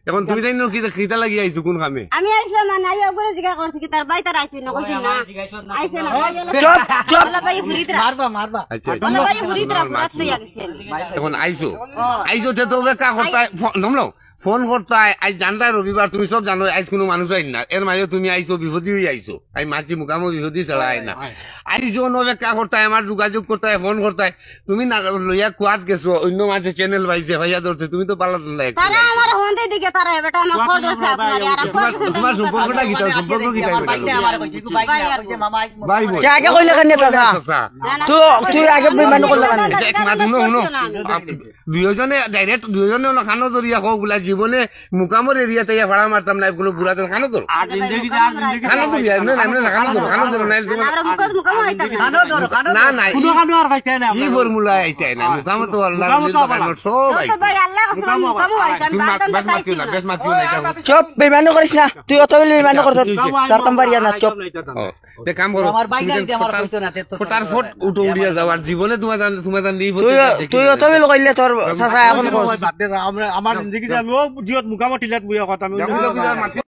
এখন তুমি তাই কি খিতা লাগি আইছো কোন কামে আমি আইছিলাম না নাই ওগরে জিগা করছি কি তার বাই তার আইছি না কইছি না আইছে না চুপ চুপ বলা ভাই ফুরিতরা মারবা আচ্ছা বলা ভাই ফুরিতরা পুরাত লইয়া গেছে এখন আইছো আইছো তে তো কা করতাই নমলো ফোন করতাই আজ জানতাই রবিবার তুমি সব জানো আজ কোনো মানুষ আইন না এর মাঝে তুমি আইছো বিপদী হয়ে আইছো আই মাঝি মুকামো বিপদী ছাড়া আই না আইছো নবেকা করতাই আমার যোগাযোগ করতাই ফোন করতাই তুমি না লইয়া কুয়াত গেছো অন্য মাঝে চ্যানেল পাইছে ভাইয়া ধরছে তুমি তো পালা না তারা আমার হন্তে দিকে তারা বেটা আমার খোঁজ আছে আপনার আর তোমার সম্পর্কটা কি তাও সম্পর্ক কি তাই বেটা আমার কইছি গো ভাই মামা ভাই বল কে আগে কইলা কেন চাচা তুই আগে বেমান করলা কেন এক মাত শুনো দুইজনে ডাইরেক্ট দুইজনে খানো ধরিয়া হোক বলা জীবনে মুকামর এরিয়াতে ভাড়া মারতাম না এগুলো বুড়াদের খানো ধরো খানো ধরিয়া না খানো ধরো না আমরা মুকদ মুকাম হইতা না না কোনো কানো আর ভাইতে না এই ফর্মুলা এইটাই না মুকামর তো আল্লাহ সব তো ভাই আল্লাহ কাছে মুকাম হইতা তুমি বেশ মাতিও না বেশ মাতিও না এটা চুপ বেমান করিস না তুই অত বেমান করছ তার তাম্বারিয়া না চুপ তে কাম করো আমার বাইক গাড়ি দিয়ে আমার কইতো না তো ফটাফট উঠো উড়িয়া যাও আর জীবনে তোমার নিয়ে তুই অত বেল কইলে তোর চাচা এখন আমরা আমার জিন্দগি আমি জিয়ত মুকামত টিলাত বুয়া কথা আমি